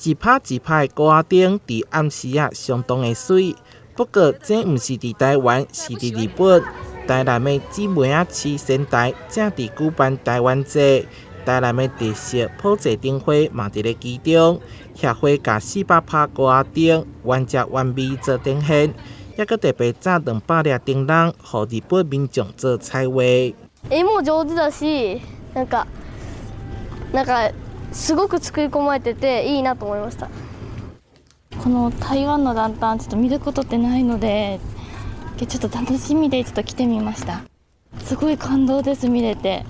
一拍一拍的歌灯伫暗时相当的水。不过，这毋是伫台湾，是伫日本。台南的姊妹市仙台正伫举办台湾节。台南的特色普济灯花嘛伫咧其中。协会甲400拍歌灯原汁原味做呈现，也搁特别炸200粒灯笼，互日本民众做彩画。絵も上手だし、なんかすごく作り込まれてていいなと思いました。この台湾のランタンちょっと見ることってないので、ちょっと楽しみでちょっと来てみました。すごい感動です見れて。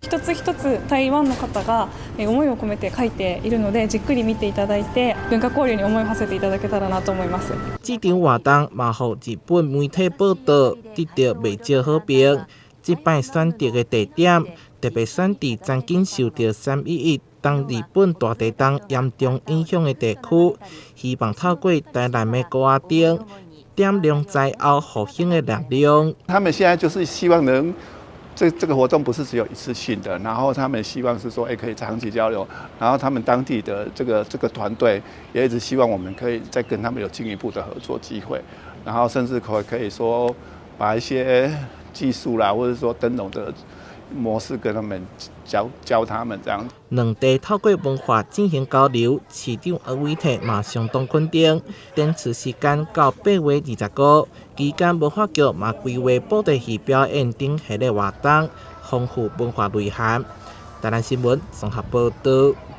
一つ一つ台湾の方が思いを込めて描いているので、じっくり見ていただいて文化交流に思いを馳せていただけたらなと思います。这场活动嘛，互日本媒体报道得到未少好评。这摆选择的地点特别选伫曾经受到311当日本大地震严重影响的地区，希望透过台南的歌灯点亮灾后复兴的力量。他们现在就是希望能。这个活动不是只有一次性的，然后他们希望是说，可以长期交流，然后他们当地的这个团队也一直希望我们可以再跟他们有进一步的合作机会，然后甚至可以说把一些技术啦，或者说灯笼的模式跟他们教他们这样。两地透过文化进行交流，市长柯伟霆嘛相当肯定。展示时间到8月29日，期间文化局嘛规划布袋戏表演等系列活动，丰富文化内涵。台南新闻综合报道。